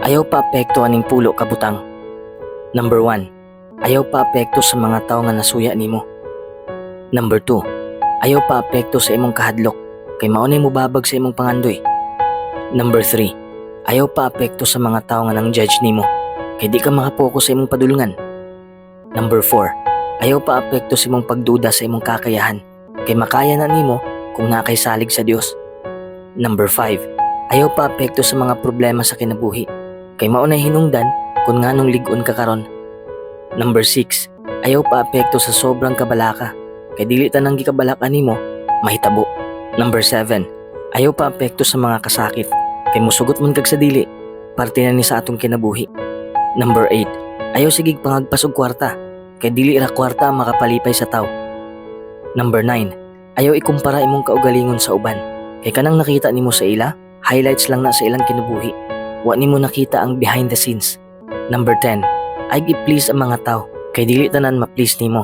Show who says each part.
Speaker 1: Ayaw paapekto aning pulo ka butang. Number 1. Ayaw paapekto sa mga tawo nga nasuya nimo. Number 2. Ayaw paapekto sa imong kahadlok kay mao nay mobabag sa imong pangandoy. Number 3. Ayaw paapekto sa mga tawo nga nang judge nimo kay di ka makapokus sa imong padulungan. Number 4. Ayaw paapekto sa imong pagduda sa imong kakayahan kay makaya na nimo kung nakay salig sa Dios. Number 5. Ayaw paapekto sa mga problema sa kinabuhi kay mao nay hinungdan kung nganong lig-on ka karon. Number 6. Ayaw paapekto sa sobrang kabalaka kay dili tanang gikabalaka nimo mahitabo. Number 7. Ayaw paapekto sa mga kasakit kay musugot man kag sa dili, parte na ni sa atong kinabuhi. Number 8. Ayaw sigig pangagpas og kwarta kay dili ra kwarta ang makapalipay sa tawo. Number 9. Ayaw ikumpara imong kaugalingon sa uban kay kanang nakita nimo sa ila, highlights lang na sa ilang kinabuhi. Wa nimo nakita ang behind the scenes. Number 10. Ay i-please ang mga tawo kay dili tanan ma-please nimo.